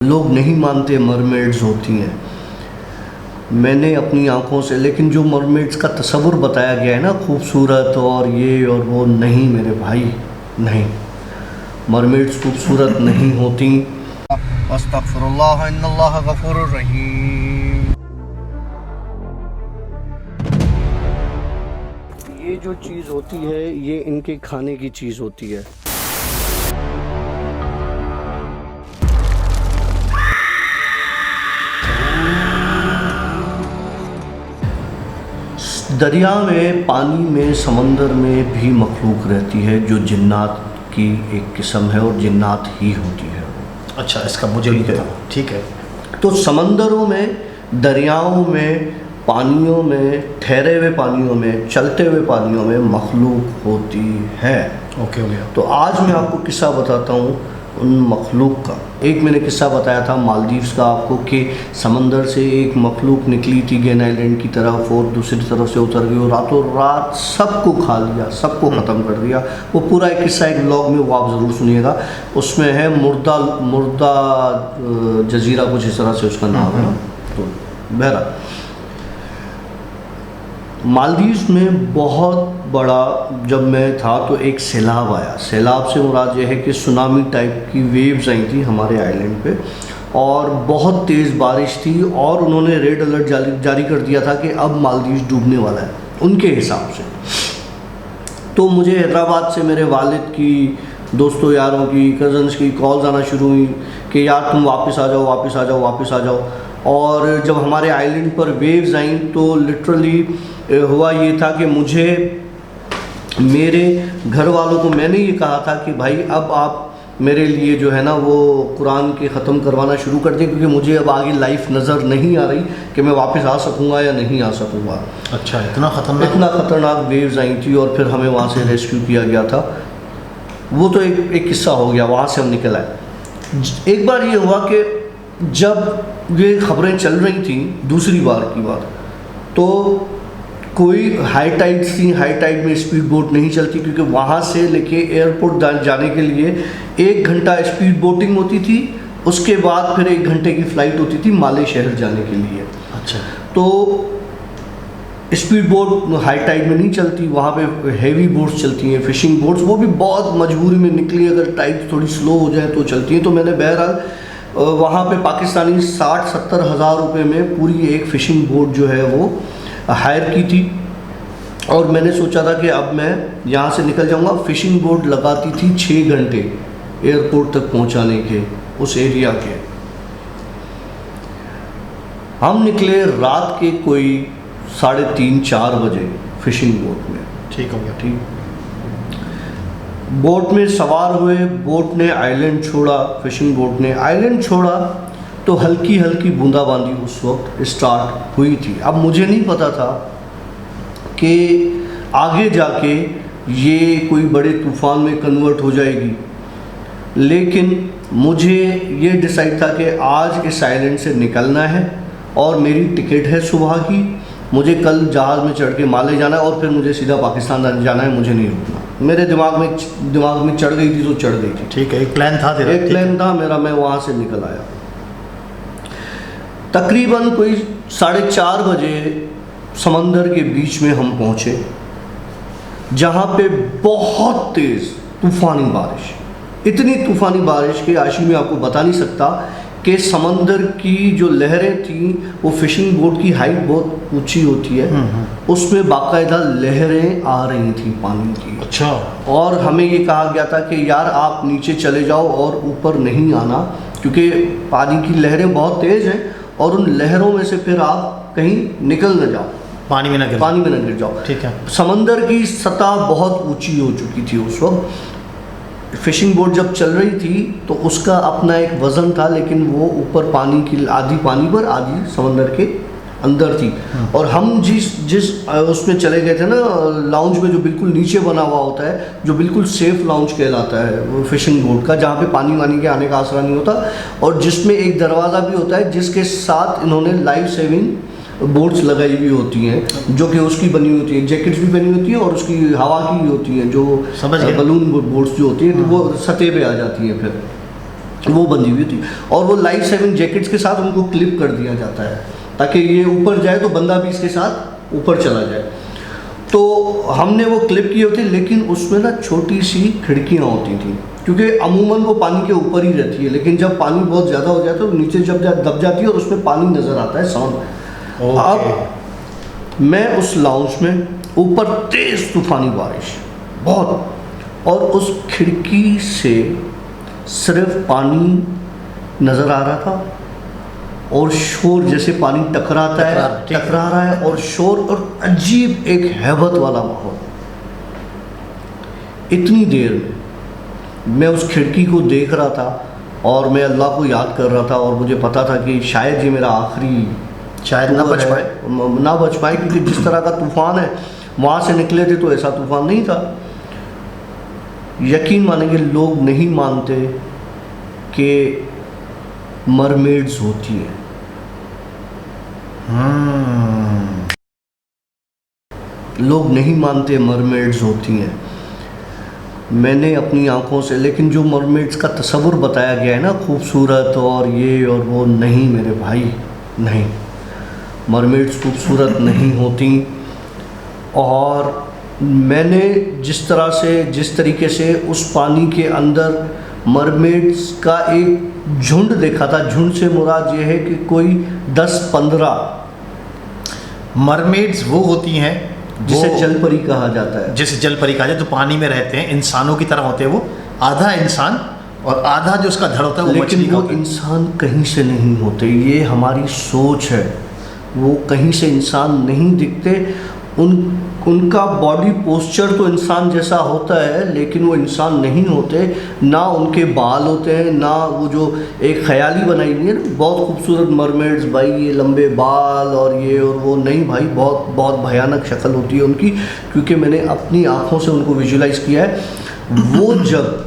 लोग नहीं मानते मरमेड्स होती हैं। मैंने अपनी आंखों से, लेकिन जो मरमेड्स का तस्वुर बताया गया है ना, खूबसूरत और ये और वो, नहीं मेरे भाई, नहीं, मरमेड्स खूबसूरत नहीं होती। अस्तगफिरुल्लाह इन्नल्लाह गफूरुर रहीम। ये जो चीज़ होती है ये इनके खाने की चीज़ होती है। दरिया में, पानी में, समंदर में भी मखलूक रहती है जो जिन्नात की एक किस्म है और जिन्नात ही होती है। अच्छा, इसका मुझे नहीं पता। ठीक है। तो समंदरों में, दरियाओं में, पानियों में, ठहरे हुए पानियों में, चलते हुए पानियों में मखलूक होती है। ओके हो गया। तो आज मैं आपको किस्सा बताता हूँ उन मखलूक का। एक मैंने किस्सा बताया था मालदीव्स का आपको कि समंदर से एक मखलूक निकली थी गेन आइलैंड की तरफ और दूसरी तरफ से उतर गई और रातों रात सबको खा लिया, सबको ख़त्म कर दिया। वो पूरा एक किस्सा एक ब्लॉग में, वो आप ज़रूर सुनिएगा। उसमें है मुर्दा जजीरा, कुछ इस तरह से उसका नाम है। तो बहरा मालदीव्स में बहुत बड़ा, जब मैं था तो एक सैलाब आया। सैलाब से मुराद ये है कि सुनामी टाइप की वेव्स आई थी हमारे आइलैंड पे और बहुत तेज़ बारिश थी और उन्होंने रेड अलर्ट जारी कर दिया था कि अब मालदीव्स डूबने वाला है उनके हिसाब से। तो मुझे हैदराबाद से मेरे वालिद की, दोस्तों यारों की, कज़न्स की कॉल्स आना शुरू हुई कि यार तुम वापस आ जाओ, वापस आ जाओ, वापस आ जाओ। और जब हमारे आइलैंड पर वेव्स आईं तो लिटरली हुआ ये था कि मुझे, मेरे घर वालों को मैंने ये कहा था कि भाई अब आप मेरे लिए जो है ना वो कुरान के ख़त्म करवाना शुरू कर दें, क्योंकि मुझे अब आगे लाइफ नज़र नहीं आ रही कि मैं वापस आ सकूँगा या नहीं आ सकूँगा। अच्छा, इतना ख़तरनाक वेव्स आई थी और फिर हमें वहाँ से रेस्क्यू किया गया था। वो तो एक किस्सा हो गया, वहाँ से हम निकल आए। एक बार ये हुआ कि जब ये खबरें चल रही थी, दूसरी बार की बात, तो कोई हाई टाइड्स थी, हाई टाइड में स्पीड बोट नहीं चलती क्योंकि वहाँ से लेके एयरपोर्ट जाने के लिए 1 घंटा स्पीड बोटिंग होती थी, उसके बाद फिर 1 घंटे की फ़्लाइट होती थी माले शहर जाने के लिए। अच्छा। तो स्पीड बोट हाई टाइड में नहीं चलती, वहाँ पे हैवी बोट्स चलती हैं, फ़िशिंग बोट्स, वो भी बहुत मजबूरी में निकली, अगर टाइड थोड़ी स्लो हो जाए तो चलती हैं। तो मैंने बहरहाल वहाँ पे पाकिस्तानी 60-70 हज़ार रुपये में पूरी एक फ़िशिंग बोट जो है वो हायर की थी और मैंने सोचा था कि अब मैं यहाँ से निकल जाऊँगा। फ़िशिंग बोट लगाती थी 6 घंटे एयरपोर्ट तक पहुँचाने के, उस एरिया के। हम निकले रात के कोई 3:30-4 बजे फ़िशिंग बोट में। ठीक हो गया। ठीक, बोट में सवार हुए, बोट ने आइलैंड छोड़ा, फ़िशिंग बोट ने आइलैंड छोड़ा तो हल्की हल्की बूंदाबांदी उस वक्त स्टार्ट हुई थी। अब मुझे नहीं पता था कि आगे जाके ये कोई बड़े तूफ़ान में कन्वर्ट हो जाएगी, लेकिन मुझे ये डिसाइड था कि आज इस आइलैंड से निकलना है और मेरी टिकट है सुबह की, मुझे कल जहाज़ में चढ़ के माले जाना है और फिर मुझे सीधा पाकिस्तान जाना है, मुझे नहीं रुकना। मेरे दिमाग में चढ़ गई थी तो चढ़ गई थी। ठीक है, एक प्लान था तेरा? एक प्लान था मेरा, मैं वहाँ से निकल आया। तकरीबन कोई 4:30 बजे समंदर के बीच में हम पहुँचे, जहाँ पे बहुत तेज़ तूफ़ानी बारिश, इतनी तूफ़ानी बारिश कि आशी में आपको बता नहीं सकता कि समंदर की जो लहरें थी, वो फ़िशिंग बोट की हाइट बहुत ऊंची होती है, उसमें बाकायदा लहरें आ रही थी पानी की। अच्छा। और हमें ये कहा गया था कि यार आप नीचे चले जाओ और ऊपर नहीं आना, क्योंकि पानी की लहरें बहुत तेज़ हैं और उन लहरों में से फिर आप कहीं निकल न जाओ, पानी में न गिर जाओ। ठीक है। समंदर की सतह बहुत ऊंची हो चुकी थी उस वक्त। फ़िशिंग बोट जब चल रही थी तो उसका अपना एक वज़न था, लेकिन वो ऊपर पानी की, आधी पानी पर आधी समंदर के अंदर थी। और हम जिस उसमें चले गए थे ना, लाउंज में, जो बिल्कुल नीचे बना हुआ होता है, जो बिल्कुल सेफ़ लाउंज कहलाता है वो फ़िशिंग बोट का, जहाँ पे पानी वानी के आने का आसरा नहीं होता और जिसमें एक दरवाज़ा भी होता है, जिसके साथ इन्होंने लाइफ सेविंग बोट्स लगाई हुई होती हैं, जो कि उसकी बनी होती है, जैकेट्स भी बनी होती हैं और उसकी हवा की भी होती हैं, जो बलून बोट्स जो होती हैं वो सतह पे आ जाती हैं फिर। वो बंधी हुई थी, और वो लाइफ सेविंग जैकेट्स के साथ उनको क्लिप कर दिया जाता है ताकि ये ऊपर जाए तो बंदा भी इसके साथ ऊपर चला जाए। तो हमने वो क्लिप की होती, लेकिन उसमें ना छोटी सी खिड़कियाँ होती थी, क्योंकि अमूमन वो पानी के ऊपर ही रहती है, लेकिन जब पानी बहुत ज़्यादा हो जाता है तो नीचे जब दब जाती है और उसमें पानी नज़र आता है साउंड। अब मैं उस लाउंज में, ऊपर तेज़ तूफानी बारिश बहुत, और उस खिड़की से सिर्फ पानी नज़र आ रहा था और शोर, जैसे पानी टकराता है, टकरा रहा है, और शोर, और अजीब एक हैबत वाला माहौल। इतनी देर में मैं उस खिड़की को देख रहा था और मैं अल्लाह को याद कर रहा था, और मुझे पता था कि शायद ये मेरा आखिरी, शायद ना बच पाए, क्योंकि जिस तरह का तूफ़ान है वहाँ से निकले थे तो ऐसा तूफ़ान नहीं था। यकीन मानेंगे, लोग नहीं मानते कि मरमेड्स होती हैं। लोग नहीं मानते मरमेड्स होती हैं। मैंने अपनी आंखों से, लेकिन जो मरमेड्स का तस्वुर बताया गया है ना, खूबसूरत और ये और वो, नहीं मेरे भाई, नहीं, मरमेड्स खूबसूरत नहीं होती। और मैंने जिस तरीके से उस पानी के अंदर मरमेड्स का एक झुंड देखा था, झुंड से मुराद ये है कि कोई 10-15 मरमेड्स वो होती हैं जिसे जलपरी कहा जाता है, जिसे जलपरी कहा जाता है, जो पानी में रहते हैं, इंसानों की तरह होते हैं, वो आधा इंसान और आधा जो उसका धड़ होता है वो मछली का होता है। लेकिन वो इंसान कहीं से नहीं होते, ये हमारी सोच है। वो कहीं से इंसान नहीं दिखते, उनका बॉडी पोस्चर तो इंसान जैसा होता है, लेकिन वो इंसान नहीं होते। ना उनके बाल होते हैं, ना वो जो एक ख्याली बनाई हुई है ना बहुत खूबसूरत मरमेड्स, भाई ये लंबे बाल और ये और वो, नहीं भाई, बहुत बहुत भयानक शक्ल होती है उनकी, क्योंकि मैंने अपनी आँखों से उनको विजुलाइज़ किया है। वो जब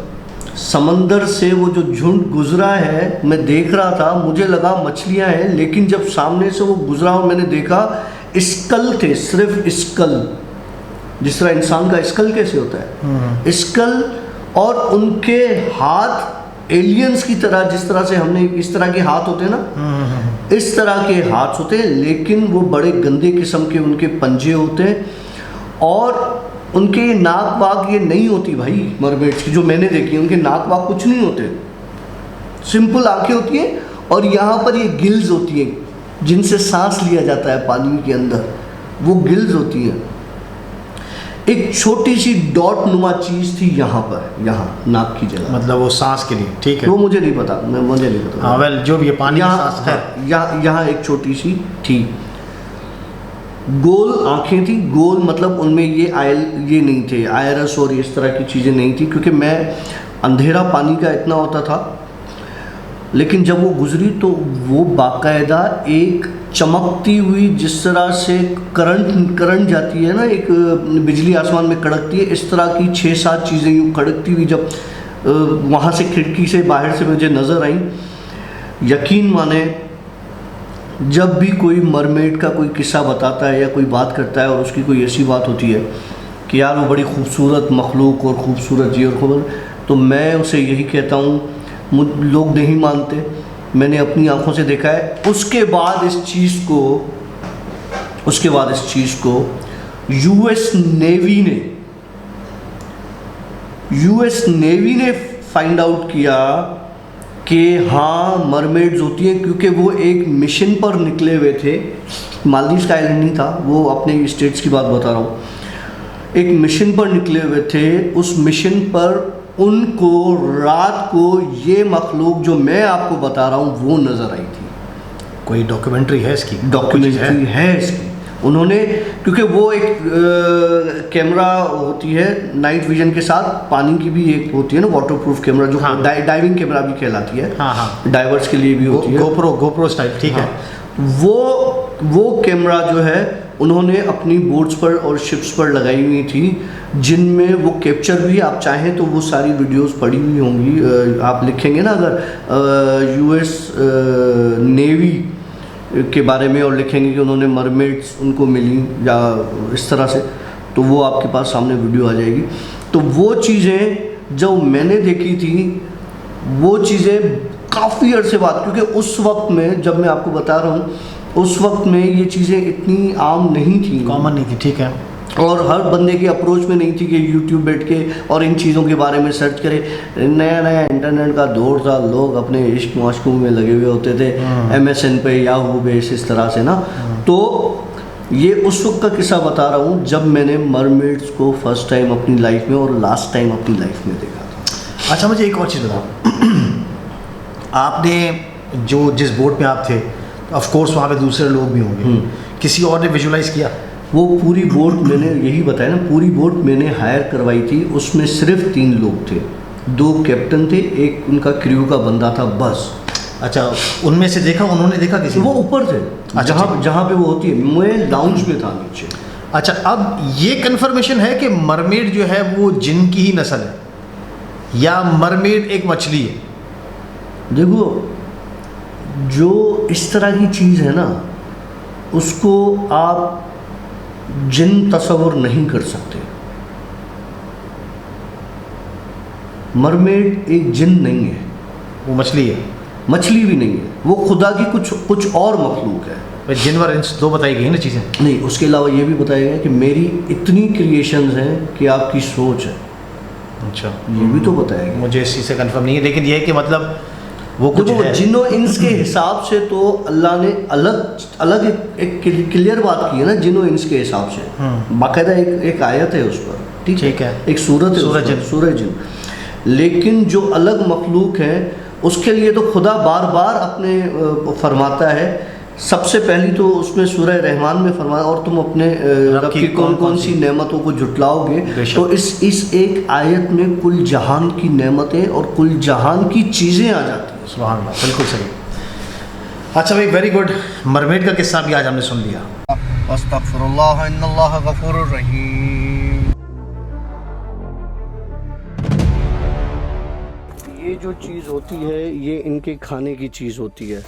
समंदर से वो जो झुंड गुजरा है, मैं देख रहा था, मुझे लगा मछलियाँ हैं, लेकिन जब सामने से वो गुजरा और मैंने देखा स्कल थे, सिर्फ स्कल, जिस तरह इंसान का स्कल कैसे होता है, स्कल, और उनके हाथ एलियंस की तरह, जिस तरह से हमने इस तरह के हाथ होते हैं ना, इस तरह के हाथ होते हैं, लेकिन वो बड़े गंदे किस्म के उनके पंजे होते हैं, और उनके नाक वाक ये नहीं होती भाई मरमेड्स की, जो मैंने देखी, उनके नाक वाक कुछ नहीं होते, सिंपल आंखें होती हैं, और यहाँ पर ये गिल्स होती हैं जिनसे सांस लिया जाता है पानी के अंदर, वो गिल्स होती हैं। एक छोटी सी डॉट नुमा चीज़ थी यहाँ पर, यहाँ नाक की जगह, मतलब वो सांस के लिए, ठीक है, वो मुझे नहीं पता, मुझे नहीं पता। हाँ, वेल, जो भी ये पानी यहाँ सांस है, यहाँ एक छोटी सी थी, गोल आंखें थी, गोल मतलब उनमें ये नहीं थे, आयरस और इस तरह की चीज़ें नहीं थी, क्योंकि मैं अंधेरा पानी का इतना होता था। लेकिन जब वो गुजरी तो वो बाकायदा एक चमकती हुई, जिस तरह से करंट जाती है ना, एक बिजली आसमान में कड़कती है, इस तरह की 6-7 चीज़ें यूँ कड़कती हुई जब वहाँ से खिड़की से बाहर से मुझे नज़र आई। यकीन माने, जब भी कोई मरमेड का कोई किस्सा बताता है या कोई बात करता है और उसकी कोई ऐसी बात होती है कि यार वो बड़ी खूबसूरत मखलूक और ख़ूबसूरत ये और खबर, तो मैं उसे यही कहता हूँ, लोग नहीं मानते, मैंने अपनी आंखों से देखा है। उसके बाद इस चीज़ को यूएस नेवी ने फाइंड आउट किया कि हाँ मरमेड्स होती हैं, क्योंकि वो एक मिशन पर निकले हुए थे। मालदीव्स का आइलैंड नहीं था वो, अपने स्टेट्स की बात बता रहा हूँ। एक मिशन पर निकले हुए थे, उस मिशन पर उनको रात को ये मखलूक जो मैं आपको बता रहा हूँ वो नज़र आई थी। कोई डॉक्यूमेंट्री है इसकी? डॉक्यूमेंट्री है इसकी। उन्होंने, क्योंकि वो एक कैमरा होती है नाइट विजन के साथ, पानी की भी एक होती है ना वाटरप्रूफ कैमरा, जो हाँ, डाइविंग कैमरा भी कहलाती है, हाँ हाँ, डाइवर्स के लिए भी होती है, गोप्रो टाइप, ठीक हाँ, है। वो कैमरा जो है उन्होंने अपनी बोट्स पर और शिप्स पर लगाई हुई थी, जिनमें वो कैप्चर भी, आप चाहें तो वो सारी वीडियोस पड़ी हुई होंगी। आप लिखेंगे ना अगर यूएस नेवी के बारे में और लिखेंगे कि उन्होंने मरमेड्स उनको मिली या इस तरह से, तो वो आपके पास सामने वीडियो आ जाएगी। तो वो चीज़ें जो मैंने देखी थी वो चीज़ें काफ़ी अरसे बाद, क्योंकि उस वक्त में जब मैं आपको बता रहा हूँ, उस वक्त में ये चीज़ें इतनी आम नहीं थी, कॉमन नहीं थी, ठीक है। और हर बंदे की अप्रोच में नहीं थी कि यूट्यूब बैठ के और इन चीज़ों के बारे में सर्च करे। नया नया इंटरनेट का दौर था, लोग अपने इश्क माशकों में लगे हुए होते थे, MSN पे याहू पे इस तरह से ना। तो ये उस वक्त का किस्सा बता रहा हूँ जब मैंने मरमेड्स को फर्स्ट टाइम अपनी लाइफ में और लास्ट टाइम अपनी लाइफ में देखा था। अच्छा, मुझे एक और चीज़ बताओ। आपने जो जिस बोट में आप थे, ऑफ कोर्स वहाँ पे दूसरे लोग भी होंगे, किसी और ने विजुलाइज किया? वो पूरी बोट मैंने यही बताया ना, पूरी बोट मैंने हायर करवाई थी, उसमें सिर्फ 3 लोग थे, 2 कैप्टन थे, एक उनका क्रू का बंदा था, बस। अच्छा, उनमें से देखा, उन्होंने देखा किसी? वो ऊपर थे, अच्छा, जहाँ पे वो होती है, मैं लाउंज में था नीचे। अच्छा, अब ये कंफर्मेशन है कि मरमेड जो है वो जिन की ही नस्ल है या मरमेड एक मछली है? देखो, जो इस तरह की चीज़ है ना, उसको आप जिन तस्वर नहीं कर सकते। मरमेड एक जिन नहीं है, वो मछली है, मछली भी नहीं है, वो खुदा की कुछ और मखलूक है। जिन व इंस 2 बताई गई ना चीज़ें। नहीं, उसके अलावा ये भी बताया गया कि मेरी इतनी क्रिएशंस हैं कि आपकी सोच है। अच्छा, ये भी तो बताया गया। मुझे इस चीज़ से कंफर्म नहीं है, लेकिन ये है कि मतलब वो कुछ देखो, है। जिन्नो इंस के हिसाब से तो अल्लाह ने अलग एक क्लियर बात की है ना, जिन्नो इंस के हिसाब से बाकायदा एक आयत है उस पर, ठीक है, एक सूरत है, सूरज जिन। लेकिन जो अलग मखलूक है उसके लिए तो खुदा बार बार अपने फरमाता है। सबसे पहली तो उसमें सूरह रहमान में फरमाया, और तुम अपने रब की कौन कौन सी नेमतों को झुटलाओगे। तो इस एक आयत में कुल जहान की नेमतें और कुल जहान की चीज़ें आ जाती हैं। सुभान अल्लाह, बिल्कुल सही। अच्छा भाई, वेरी गुड। मरमेड का किस्सा भी आज हमने सुन लिया। अस्तगफिरुल्लाह इन्नल्लाह गफूरुर रहीम। ये जो चीज़ होती है, ये इनके खाने की चीज़ होती है।